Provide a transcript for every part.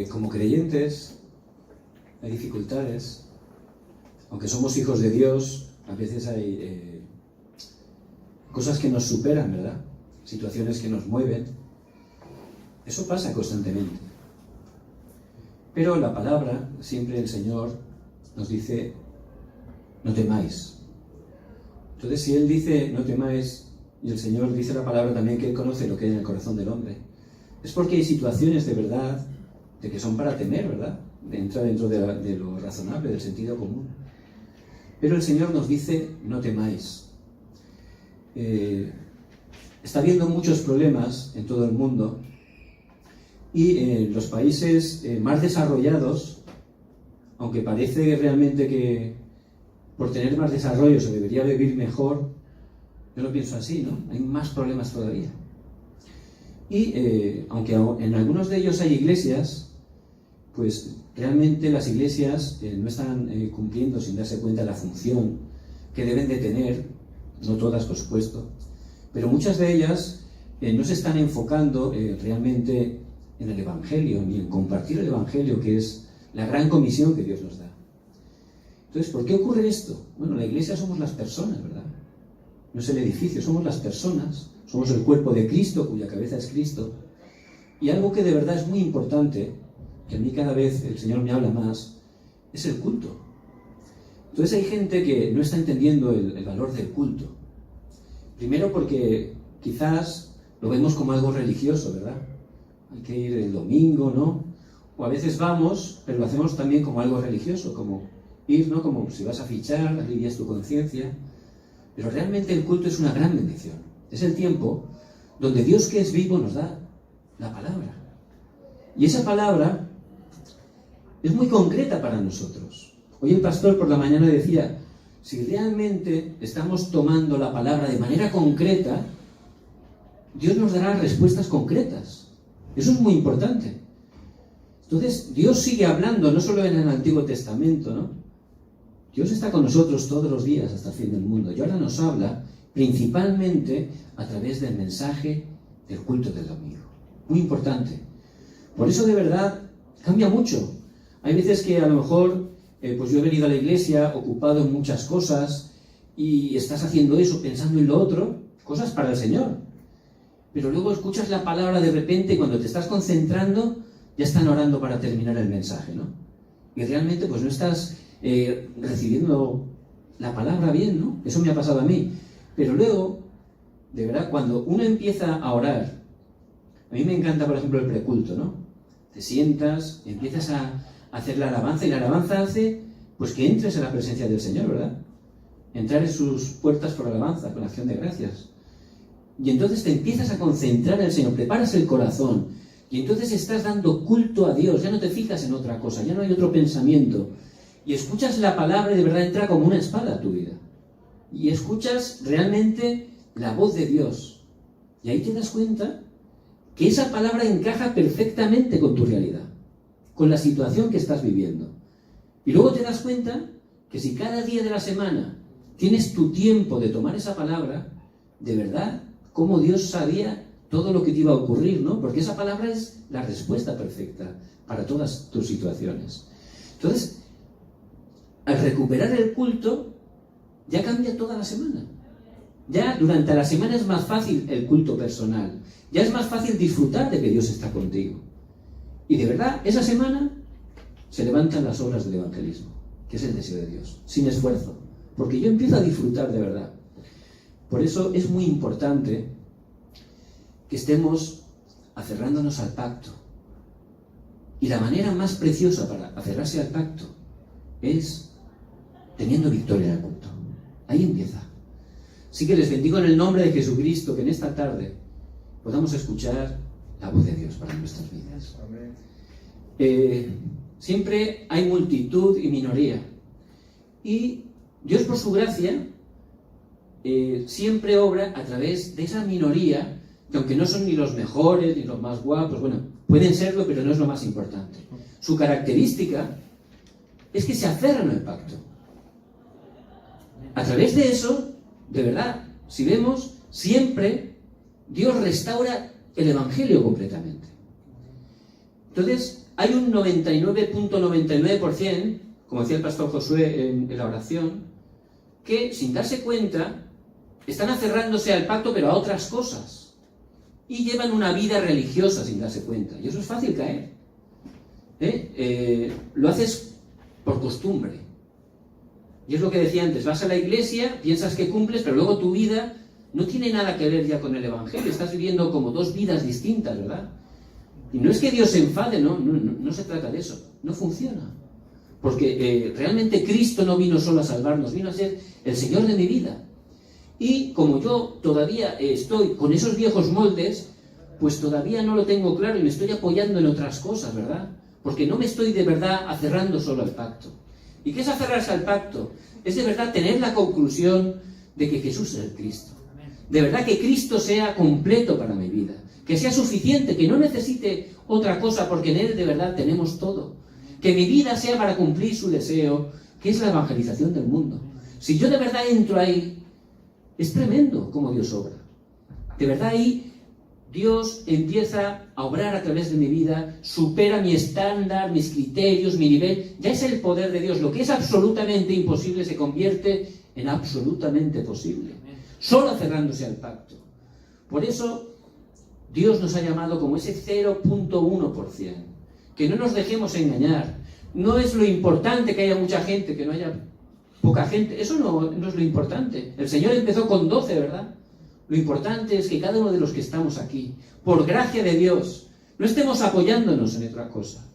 como creyentes hay dificultades. Aunque somos hijos de Dios, a veces hay cosas que nos superan, ¿verdad? Situaciones que nos mueven. Eso pasa constantemente. Pero la palabra, siempre el Señor nos dice, no temáis. Entonces, si Él dice, no temáis, y el Señor dice la palabra también que Él conoce lo que hay en el corazón del hombre, es porque hay situaciones de verdad, de que son para temer, ¿verdad? Entra dentro de lo razonable, del sentido común. Pero el Señor nos dice, no temáis. Está habiendo muchos problemas en todo el mundo, y en los países más desarrollados, aunque parece realmente que por tener más desarrollo se debería vivir mejor, yo lo pienso así, ¿no? Hay más problemas todavía. Y aunque en algunos de ellos hay iglesias, pues realmente las iglesias no están cumpliendo sin darse cuenta la función que deben de tener, no todas por supuesto, pero muchas de ellas no se están enfocando realmente en el Evangelio, ni en compartir el Evangelio, que es la gran comisión que Dios nos da. Entonces, ¿por qué ocurre esto? Bueno, la iglesia somos las personas, ¿verdad? No es el edificio, somos las personas, somos el cuerpo de Cristo, cuya cabeza es Cristo. Y algo que de verdad es muy importante, que a mí cada vez el Señor me habla más, es el culto. Entonces hay gente que no está entendiendo el valor del culto. Primero porque quizás lo vemos como algo religioso, ¿verdad? Hay que ir el domingo, ¿no? O a veces vamos, pero lo hacemos también como algo religioso, como ir, ¿no? Como si vas a fichar, alivias tu conciencia. Pero realmente el culto es una gran bendición. Es el tiempo donde Dios, que es vivo, nos da la palabra. Y esa palabra es muy concreta para nosotros. Hoy el pastor por la mañana decía, si realmente estamos tomando la palabra de manera concreta, Dios nos dará respuestas concretas. Eso es muy importante. Entonces, Dios sigue hablando, no solo en el Antiguo Testamento, ¿no? Dios está con nosotros todos los días hasta el fin del mundo. Y ahora nos habla principalmente a través del mensaje del culto del domingo. Muy importante. Por eso, de verdad, cambia mucho. Hay veces que a lo mejor, pues yo he venido a la iglesia ocupado en muchas cosas y estás haciendo eso, pensando en lo otro, cosas para el Señor. Pero luego escuchas la palabra de repente y cuando te estás concentrando, ya están orando para terminar el mensaje, ¿no? Y realmente pues no estás recibiendo la palabra bien, ¿no? Eso me ha pasado a mí. Pero luego, de verdad, cuando uno empieza a orar, a mí me encanta, por ejemplo, el preculto, ¿no? Te sientas, empiezas a hacer la alabanza, y la alabanza hace, pues que entres en la presencia del Señor, ¿verdad? Entrar en sus puertas por alabanza, con acción de gracias. Y entonces te empiezas a concentrar en el Señor, preparas el corazón, y entonces estás dando culto a Dios, ya no te fijas en otra cosa, ya no hay otro pensamiento, y escuchas la palabra y de verdad entra como una espada a tu vida, y escuchas realmente la voz de Dios, y ahí te das cuenta que esa palabra encaja perfectamente con tu realidad, con la situación que estás viviendo, y luego te das cuenta que si cada día de la semana tienes tu tiempo de tomar esa palabra, de verdad, cómo Dios sabía todo lo que te iba a ocurrir, ¿no? Porque esa palabra es la respuesta perfecta para todas tus situaciones. Entonces, al recuperar el culto, ya cambia toda la semana. Ya durante la semana es más fácil el culto personal. Ya es más fácil disfrutar de que Dios está contigo. Y de verdad, esa semana se levantan las obras del evangelismo, que es el deseo de Dios, sin esfuerzo. Porque yo empiezo a disfrutar de verdad. Por eso es muy importante que estemos aferrándonos al pacto. Y la manera más preciosa para aferrarse al pacto es teniendo victoria en el culto. Ahí empieza. Así que les bendigo en el nombre de Jesucristo, que en esta tarde podamos escuchar la voz de Dios para nuestras vidas. Siempre hay multitud y minoría. Y Dios, por su gracia, siempre obra a través de esa minoría, que aunque no son ni los mejores ni los más guapos, bueno, pueden serlo, pero no es lo más importante. Su característica es que se aferran al pacto. A través de eso, de verdad, si vemos, siempre Dios restaura el evangelio completamente. Entonces, hay un 99.99%, como decía el pastor Josué en la oración, que sin darse cuenta están aferrándose al pacto, pero a otras cosas. Y llevan una vida religiosa sin darse cuenta. Y eso es fácil caer. Lo haces por costumbre. Y es lo que decía antes, vas a la iglesia, piensas que cumples, pero luego tu vida no tiene nada que ver ya con el Evangelio. Estás viviendo como dos vidas distintas, ¿verdad? Y no es que Dios se enfade, no se trata de eso. No funciona. Porque realmente Cristo no vino solo a salvarnos, vino a ser el Señor de mi vida. Y como yo todavía estoy con esos viejos moldes, pues todavía no lo tengo claro y me estoy apoyando en otras cosas, ¿verdad? Porque no me estoy de verdad aferrando solo al pacto. ¿Y qué es aferrarse al pacto? Es de verdad tener la conclusión de que Jesús es el Cristo. De verdad que Cristo sea completo para mi vida, que sea suficiente, que no necesite otra cosa, porque en Él de verdad tenemos todo. Que mi vida sea para cumplir su deseo, que es la evangelización del mundo. Si yo de verdad entro ahí, es tremendo cómo Dios obra. De verdad ahí Dios empieza a obrar a través de mi vida, supera mi estándar, mis criterios, mi nivel. Ya es el poder de Dios. Lo que es absolutamente imposible se convierte en absolutamente posible. Solo aferrándose al pacto. Por eso Dios nos ha llamado como ese 0.1%. Que no nos dejemos engañar. No es lo importante que haya mucha gente, que no haya poca gente. Eso no es lo importante. El Señor empezó con 12, ¿verdad? Lo importante es que cada uno de los que estamos aquí, por gracia de Dios, no estemos apoyándonos en otra cosa,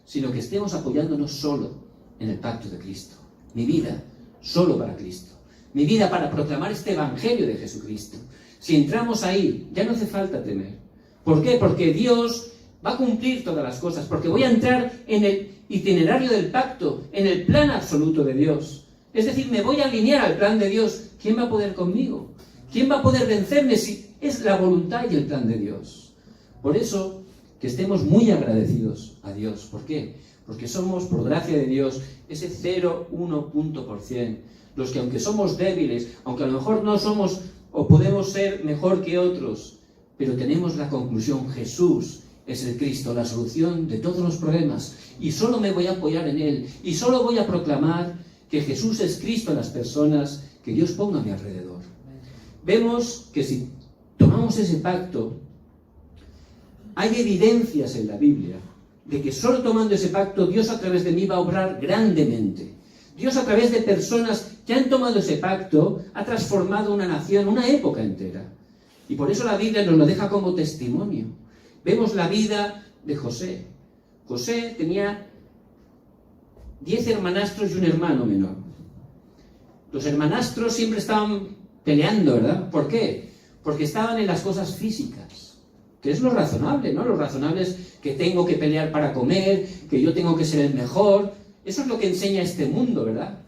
sino que estemos apoyándonos solo en el pacto de Cristo. Mi vida, solo para Cristo. Mi vida para proclamar este Evangelio de Jesucristo. Si entramos ahí, ya no hace falta temer. ¿Por qué? Porque Dios va a cumplir todas las cosas, porque voy a entrar en el itinerario del pacto, en el plan absoluto de Dios. Es decir, me voy a alinear al plan de Dios. ¿Quién va a poder conmigo? ¿Quién va a poder vencerme si es la voluntad y el plan de Dios? Por eso, que estemos muy agradecidos a Dios. ¿Por qué? Porque somos, por gracia de Dios, ese 0,1%. Los que aunque somos débiles, aunque a lo mejor no somos o podemos ser mejor que otros, pero tenemos la conclusión, Jesús es el Cristo, la solución de todos los problemas. Y solo me voy a apoyar en Él. Y solo voy a proclamar que Jesús es Cristo en las personas que Dios ponga a mi alrededor. Vemos que si tomamos ese pacto, hay evidencias en la Biblia de que solo tomando ese pacto, Dios a través de mí va a obrar grandemente. Dios a través de personas que han tomado ese pacto ha transformado una nación, una época entera. Y por eso la Biblia nos lo deja como testimonio. Vemos la vida de José. José tenía 10 hermanastros y un hermano menor. Los hermanastros siempre estaban peleando, ¿verdad? ¿Por qué? Porque estaban en las cosas físicas, que es lo razonable, ¿no? Lo razonable es que tengo que pelear para comer, que yo tengo que ser el mejor. Eso es lo que enseña este mundo, ¿verdad?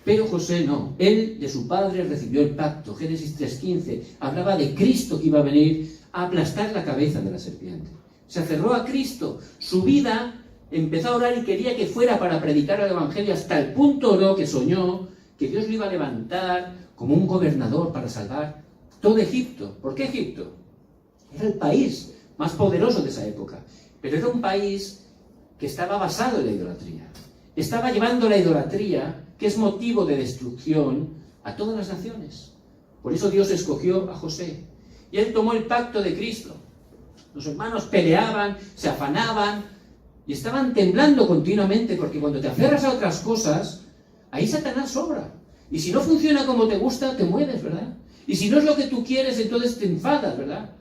Pero José no. Él de su padre recibió el pacto. Génesis 3:15 hablaba de Cristo que iba a venir a aplastar la cabeza de la serpiente. Se aferró a Cristo. Su vida empezó a orar y quería que fuera para predicar el Evangelio. Hasta el punto oró que soñó que Dios lo iba a levantar como un gobernador para salvar todo Egipto. ¿Por qué Egipto? Era el país más poderoso de esa época. Pero era un país que estaba basado en la idolatría. Estaba llevando la idolatría, que es motivo de destrucción, a todas las naciones. Por eso Dios escogió a José. Y él tomó el pacto de Cristo. Los hermanos peleaban, se afanaban y estaban temblando continuamente, porque cuando te aferras a otras cosas, ahí Satanás sobra. Y si no funciona como te gusta, te mueves, ¿verdad? Y si no es lo que tú quieres, entonces te enfadas, ¿verdad?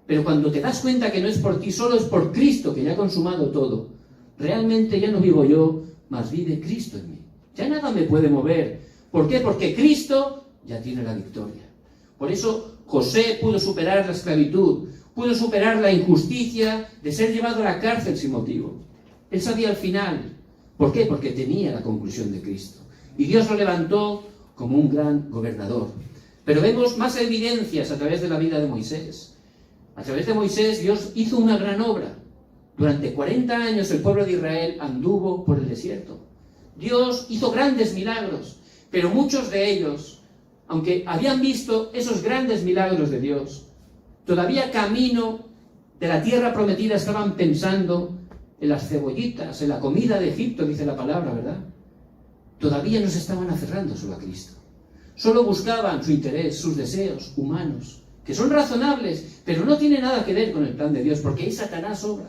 Pero cuando te das cuenta que no es por ti, solo es por Cristo, que ya ha consumado todo, realmente ya no vivo yo, mas vive Cristo en mí. Ya nada me puede mover. ¿Por qué? Porque Cristo ya tiene la victoria. Por eso José pudo superar la esclavitud, pudo superar la injusticia de ser llevado a la cárcel sin motivo. Él sabía al final. ¿Por qué? Porque tenía la conclusión de Cristo. Y Dios lo levantó como un gran gobernador. Pero vemos más evidencias a través de la vida de Moisés. A través de Moisés Dios hizo una gran obra. Durante 40 años el pueblo de Israel anduvo por el desierto. Dios hizo grandes milagros, pero muchos de ellos, aunque habían visto esos grandes milagros de Dios, todavía camino de la tierra prometida estaban pensando en las cebollitas, en la comida de Egipto, dice la palabra, ¿verdad? Todavía no se estaban aferrando solo a Cristo. Solo buscaban su interés, sus deseos humanos, que son razonables, pero no tienen nada que ver con el plan de Dios, porque ahí Satanás obra.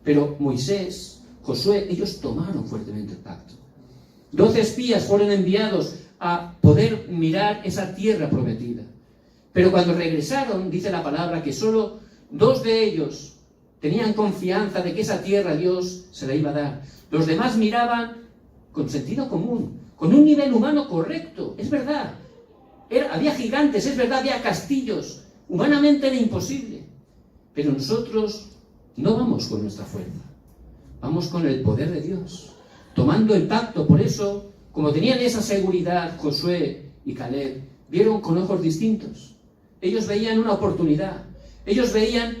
Pero Moisés, Josué, ellos tomaron fuertemente el pacto. 12 espías fueron enviados a poder mirar esa tierra prometida. Pero cuando regresaron, dice la palabra, que solo 2 de ellos tenían confianza de que esa tierra Dios se la iba a dar. Los demás miraban con sentido común, con un nivel humano correcto, es verdad. Había gigantes, es verdad, había castillos. Humanamente era imposible. Pero nosotros no vamos con nuestra fuerza, vamos con el poder de Dios, tomando el pacto. Por eso, como tenían esa seguridad, Josué y Caleb vieron con ojos distintos. Ellos veían una oportunidad, ellos veían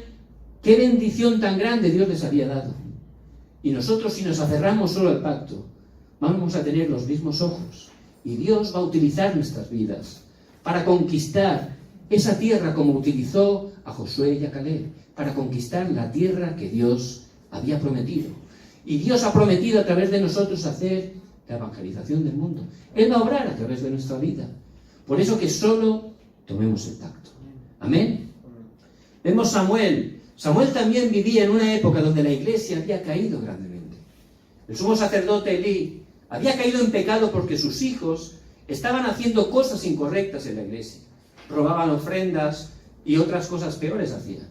qué bendición tan grande Dios les había dado. Y nosotros, si nos aferramos solo al pacto, vamos a tener los mismos ojos, y Dios va a utilizar nuestras vidas para conquistar esa tierra como utilizó a Josué y a Caleb, para conquistar la tierra que Dios había prometido. Y Dios ha prometido a través de nosotros hacer la evangelización del mundo. Él va a obrar a través de nuestra vida. Por eso que solo tomemos el pacto. Amén. Vemos Samuel. Samuel también vivía en una época donde la iglesia había caído grandemente. El sumo sacerdote Elí había caído en pecado porque sus hijos estaban haciendo cosas incorrectas en la iglesia. Robaban ofrendas y otras cosas peores hacían.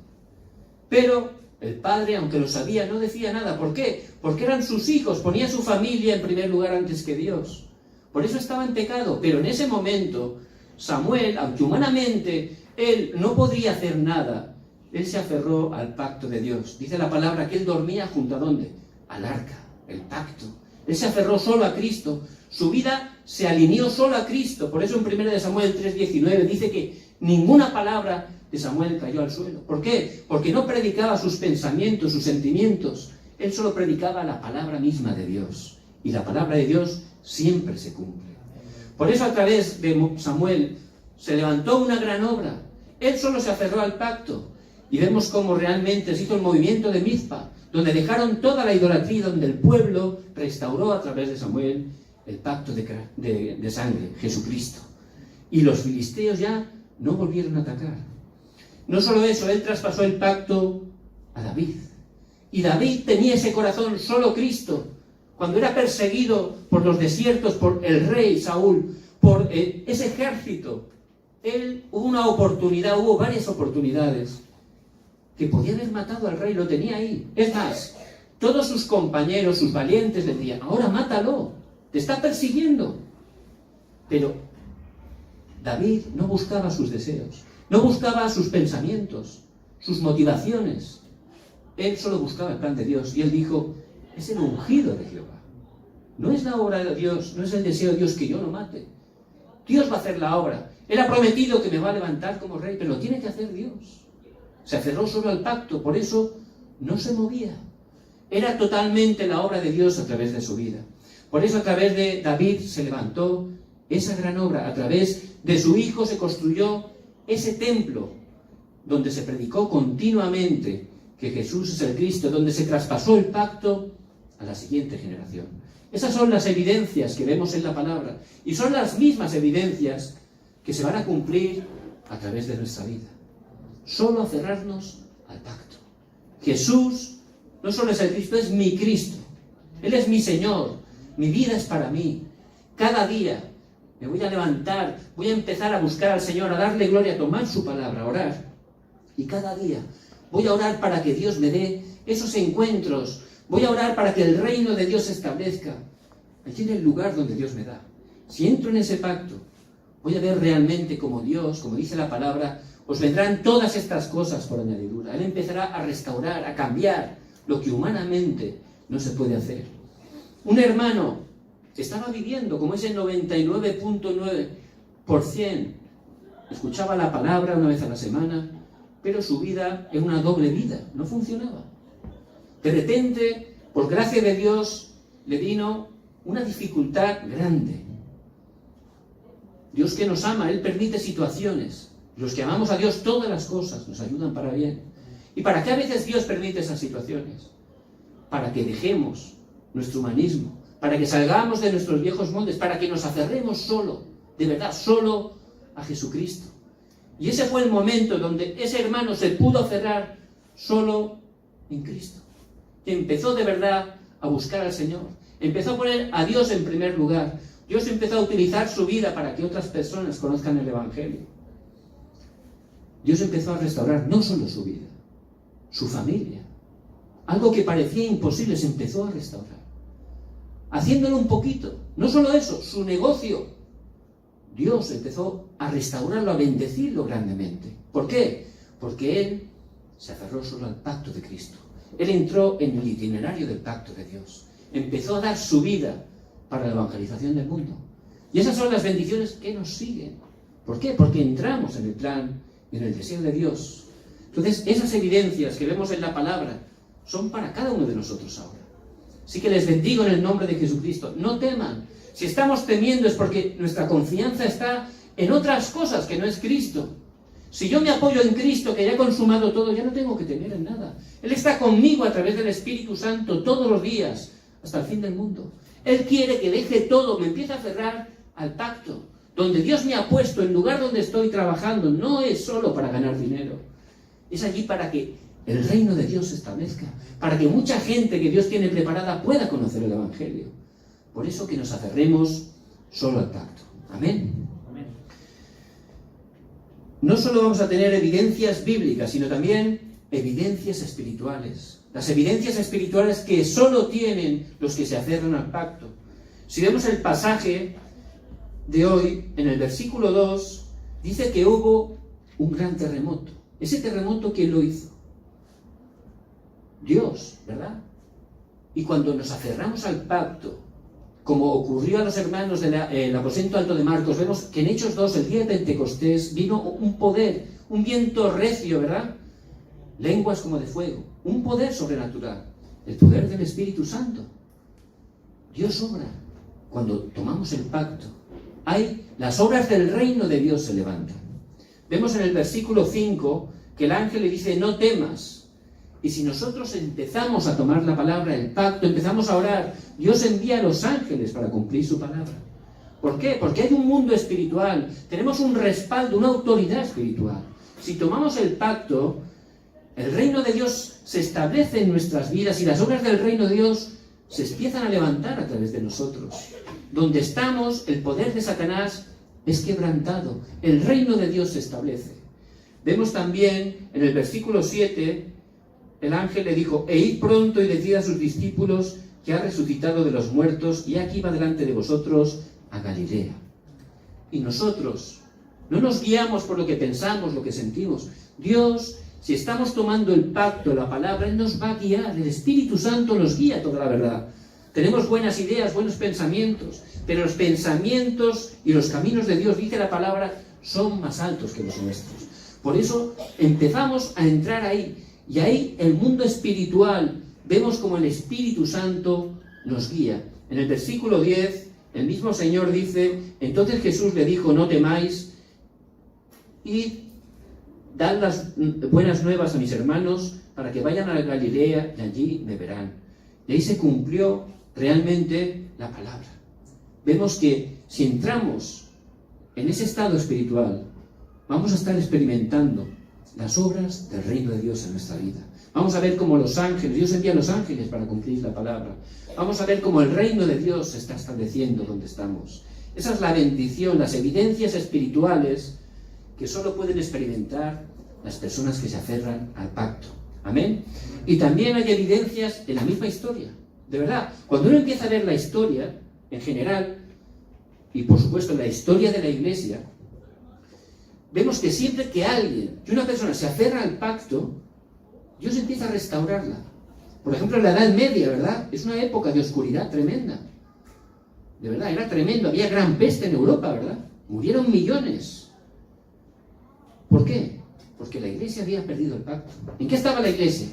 Pero el padre, aunque lo sabía, no decía nada. ¿Por qué? Porque eran sus hijos, ponía su familia en primer lugar antes que Dios. Por eso estaba en pecado. Pero en ese momento, Samuel, aunque humanamente él no podría hacer nada, él se aferró al pacto de Dios. Dice la palabra que él dormía junto a ¿dónde? Al arca, el pacto. Él se aferró solo a Cristo. Su vida se alineó solo a Cristo. Por eso en 1 Samuel 3:19 dice que ninguna palabra de Samuel cayó al suelo. ¿Por qué? Porque no predicaba sus pensamientos, sus sentimientos. Él solo predicaba la palabra misma de Dios. Y la palabra de Dios siempre se cumple. Por eso a través de Samuel se levantó una gran obra. Él solo se aferró al pacto. Y vemos cómo realmente se hizo el movimiento de Mizpa, donde dejaron toda la idolatría, donde el pueblo restauró a través de Samuel el pacto de sangre, Jesucristo. Y los filisteos ya no volvieron a atacar. No solo eso, él traspasó el pacto a David. Y David tenía ese corazón, solo Cristo. Cuando era perseguido por los desiertos, por el rey Saúl, por ese ejército, él hubo una oportunidad, hubo varias oportunidades, que podía haber matado al rey, lo tenía ahí. Es más, todos sus compañeros, sus valientes, le decían, ahora mátalo, te está persiguiendo. Pero David no buscaba sus deseos, no buscaba sus pensamientos, sus motivaciones. Él solo buscaba el plan de Dios. Y él dijo, es el ungido de Jehová. No es la obra de Dios, no es el deseo de Dios que yo lo mate. Dios va a hacer la obra. Él ha prometido que me va a levantar como rey, pero lo tiene que hacer Dios. Se aferró solo al pacto, por eso no se movía. Era totalmente la obra de Dios a través de su vida. Por eso a través de David se levantó esa gran obra. A través de su hijo se construyó ese templo donde se predicó continuamente que Jesús es el Cristo, donde se traspasó el pacto a la siguiente generación. Esas son las evidencias que vemos en la palabra y son las mismas evidencias que se van a cumplir a través de nuestra vida. Solo aferrarnos al pacto. Jesús no solo es el Cristo, es mi Cristo. Él es mi Señor. Mi vida es para mí. Cada día me voy a levantar, voy a empezar a buscar al Señor, a darle gloria, a tomar su palabra, a orar. Y cada día voy a orar para que Dios me dé esos encuentros. Voy a orar para que el reino de Dios se establezca allí en el lugar donde Dios me da. Si entro en ese pacto, voy a ver realmente como Dios, como dice la palabra, os vendrán todas estas cosas por añadidura. Él empezará a restaurar, a cambiar lo que humanamente no se puede hacer. Un hermano que estaba viviendo como ese 99.9%, escuchaba la palabra una vez a la semana, pero su vida era una doble vida, no funcionaba. De repente, por gracia de Dios, le vino una dificultad grande. Dios que nos ama, Él permite situaciones. Los que amamos a Dios, todas las cosas nos ayudan para bien. ¿Y para qué a veces Dios permite esas situaciones? Para que dejemos nuestro humanismo, para que salgamos de nuestros viejos moldes, para que nos aferremos solo, de verdad, solo a Jesucristo. Y ese fue el momento donde ese hermano se pudo aferrar solo en Cristo. Y empezó de verdad a buscar al Señor. Empezó a poner a Dios en primer lugar. Dios empezó a utilizar su vida para que otras personas conozcan el Evangelio. Dios empezó a restaurar no solo su vida, su familia. Algo que parecía imposible se empezó a restaurar. Haciéndolo un poquito. No solo eso, su negocio. Dios empezó a restaurarlo, a bendecirlo grandemente. ¿Por qué? Porque él se aferró solo al pacto de Cristo. Él entró en el itinerario del pacto de Dios. Empezó a dar su vida para la evangelización del mundo. Y esas son las bendiciones que nos siguen. ¿Por qué? Porque entramos en el plan y en el deseo de Dios. Entonces, esas evidencias que vemos en la palabra son para cada uno de nosotros ahora. Así que les bendigo en el nombre de Jesucristo. No teman. Si estamos temiendo es porque nuestra confianza está en otras cosas que no es Cristo. Si yo me apoyo en Cristo, que ya ha consumado todo, ya no tengo que temer en nada. Él está conmigo a través del Espíritu Santo todos los días, hasta el fin del mundo. Él quiere que deje todo, me empiece a aferrar al pacto. Donde Dios me ha puesto, el lugar donde estoy trabajando, no es solo para ganar dinero. Es allí para que el reino de Dios se establezca, para que mucha gente que Dios tiene preparada pueda conocer el Evangelio. Por eso que nos aferremos solo al pacto. Amén. Amén. No solo vamos a tener evidencias bíblicas, sino también evidencias espirituales. Las evidencias espirituales que solo tienen los que se aferran al pacto. Si vemos el pasaje de hoy, en el versículo 2, dice que hubo un gran terremoto. Ese terremoto, ¿quién lo hizo? Dios, ¿verdad? Y cuando nos aferramos al pacto, como ocurrió a los hermanos del aposento alto de Marcos, vemos que en Hechos 2, el día de Pentecostés, vino un poder, un viento recio, ¿verdad? Lenguas como de fuego, un poder sobrenatural, el poder del Espíritu Santo. Dios obra cuando tomamos el pacto. Las obras del reino de Dios se levantan. Vemos en el versículo 5 que el ángel le dice, no temas. Y si nosotros empezamos a tomar la palabra, el pacto, empezamos a orar, Dios envía a los ángeles para cumplir su palabra. ¿Por qué? Porque hay un mundo espiritual, tenemos un respaldo, una autoridad espiritual. Si tomamos el pacto, el reino de Dios se establece en nuestras vidas y las obras del reino de Dios se empiezan a levantar a través de nosotros. Donde estamos, el poder de Satanás es quebrantado, el reino de Dios se establece. Vemos también en el versículo 7, el ángel le dijo, id pronto y decid a sus discípulos que ha resucitado de los muertos y aquí va delante de vosotros a Galilea. Y nosotros no nos guiamos por lo que pensamos, lo que sentimos. Dios, si estamos tomando el pacto, la palabra, Él nos va a guiar. El Espíritu Santo nos guía toda la verdad. Tenemos buenas ideas, buenos pensamientos, pero los pensamientos y los caminos de Dios, dice la palabra, son más altos que los nuestros. Por eso empezamos a entrar ahí. Y ahí el mundo espiritual, vemos como el Espíritu Santo nos guía. En el versículo 10, el mismo Señor dice, entonces Jesús le dijo, no temáis, y dad las buenas nuevas a mis hermanos para que vayan a Galilea y allí me verán. Y ahí se cumplió realmente la palabra. Vemos que si entramos en ese estado espiritual, vamos a estar experimentando las obras del reino de Dios en nuestra vida. Vamos a ver cómo los ángeles, Dios envía a los ángeles para cumplir la palabra. Vamos a ver cómo el reino de Dios se está estableciendo donde estamos. Esa es la bendición, las evidencias espirituales que solo pueden experimentar las personas que se aferran al pacto. Amén. Y también hay evidencias en la misma historia. De verdad, cuando uno empieza a ver la historia en general, y por supuesto la historia de la Iglesia, vemos que siempre que alguien, que una persona se aferra al pacto, Dios empieza a restaurarla. Por ejemplo, en la Edad Media, ¿verdad? Es una época de oscuridad tremenda. De verdad, era tremendo. Había gran peste en Europa, ¿verdad? Murieron millones. ¿Por qué? Porque la Iglesia había perdido el pacto. ¿En qué estaba la Iglesia?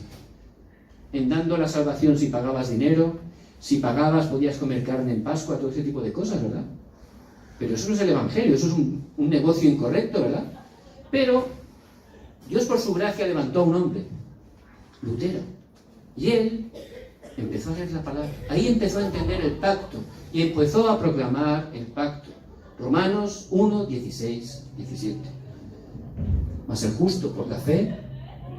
En dando la salvación si pagabas dinero, si pagabas podías comer carne en Pascua, todo ese tipo de cosas, ¿verdad? Pero eso no es el Evangelio, eso es un negocio incorrecto, ¿verdad? Pero Dios por su gracia levantó a un hombre Lutero. Y él empezó a leer la palabra. Ahí empezó a entender el pacto y empezó a proclamar el pacto. Romanos 1, 16, 17. Mas el justo por la fe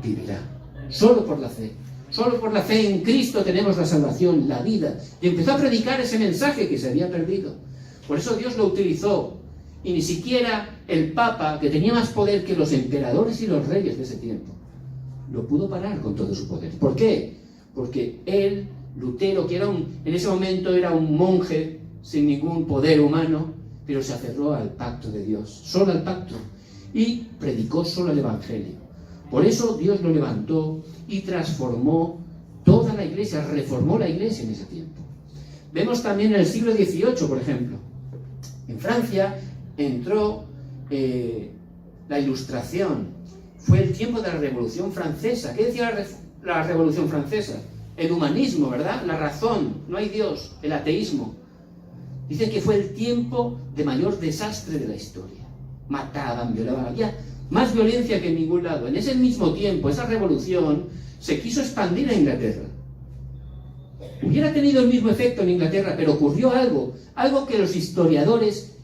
vivirá. Solo por la fe. Solo por la fe en Cristo tenemos la salvación, la vida. Y empezó a predicar ese mensaje que se había perdido. Por eso Dios lo utilizó. Y ni siquiera el Papa, que tenía más poder que los emperadores y los reyes de ese tiempo, lo pudo parar con todo su poder. ¿Por qué? Porque él, Lutero, que en ese momento era un monje sin ningún poder humano, pero se aferró al pacto de Dios, solo al pacto, y predicó solo el Evangelio. Por eso Dios lo levantó y transformó toda la iglesia, reformó la iglesia en ese tiempo. Vemos también en el siglo XVIII, por ejemplo, en Francia entró la Ilustración. Fue el tiempo de la Revolución Francesa. ¿Qué decía la Revolución Francesa? El humanismo, ¿verdad? La razón, no hay Dios, el ateísmo. Dice que fue el tiempo de mayor desastre de la historia. Mataban, violaban, había más violencia que en ningún lado. En ese mismo tiempo, esa revolución se quiso expandir a Inglaterra. Hubiera tenido el mismo efecto en Inglaterra, pero ocurrió algo que los historiadores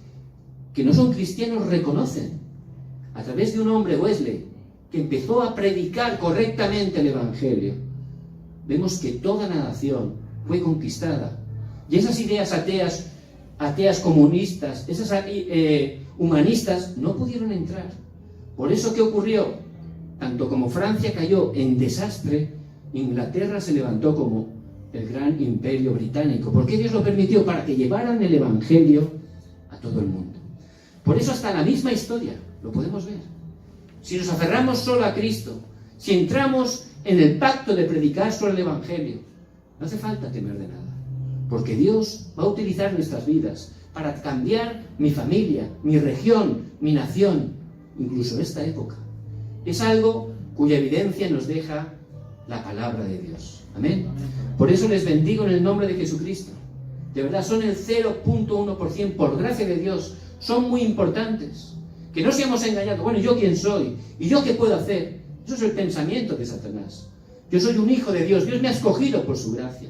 que no son cristianos reconocen, a través de un hombre, Wesley, que empezó a predicar correctamente el Evangelio. Vemos que toda la nación fue conquistada. Y esas ideas ateas comunistas, esas humanistas, no pudieron entrar. Por eso, ¿qué ocurrió? Tanto como Francia cayó en desastre, Inglaterra se levantó como el gran imperio británico. ¿Por qué Dios lo permitió? Para que llevaran el Evangelio a todo el mundo. Por eso hasta la misma historia lo podemos ver. Si nos aferramos solo a Cristo, si entramos en el pacto de predicar solo el Evangelio, no hace falta temer de nada, porque Dios va a utilizar nuestras vidas para cambiar mi familia, mi región, mi nación, incluso esta época. Es algo cuya evidencia nos deja la palabra de Dios. Amén. Por eso les bendigo en el nombre de Jesucristo. De verdad, son el 0.1%, por gracia de Dios, son muy importantes. Que no seamos engañados. Bueno, ¿yo quién soy? ¿Y yo qué puedo hacer? Eso es el pensamiento de Satanás. Yo soy un hijo de Dios. Dios me ha escogido por su gracia.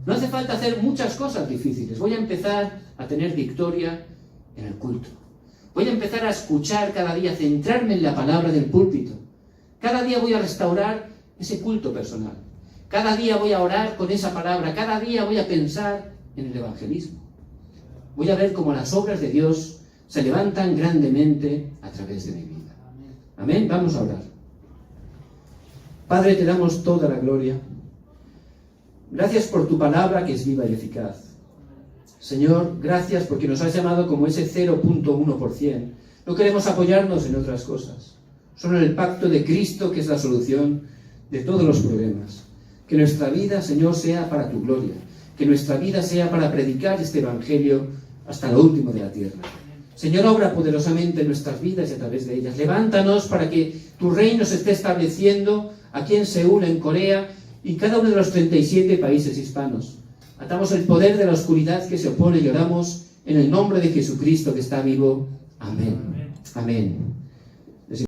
No hace falta hacer muchas cosas difíciles. Voy a empezar a tener victoria en el culto. Voy a empezar a escuchar cada día, centrarme en la palabra del púlpito. Cada día voy a restaurar ese culto personal. Cada día voy a orar con esa palabra. Cada día voy a pensar en el evangelismo. Voy a ver cómo las obras de Dios se levantan grandemente a través de mi vida. Amén. Vamos a orar. Padre, te damos toda la gloria. Gracias por tu palabra que es viva y eficaz. Señor, gracias porque nos has llamado como ese 0.1%. No queremos apoyarnos en otras cosas. Solo en el pacto de Cristo, que es la solución de todos los problemas. Que nuestra vida, Señor, sea para tu gloria. Que nuestra vida sea para predicar este Evangelio hasta lo último de la tierra. Señor, obra poderosamente en nuestras vidas y a través de ellas. Levántanos para que tu reino se esté estableciendo aquí en Seúl, en Corea y cada uno de los 37 países hispanos. Atamos el poder de la oscuridad que se opone y oramos en el nombre de Jesucristo que está vivo. Amén. Amén.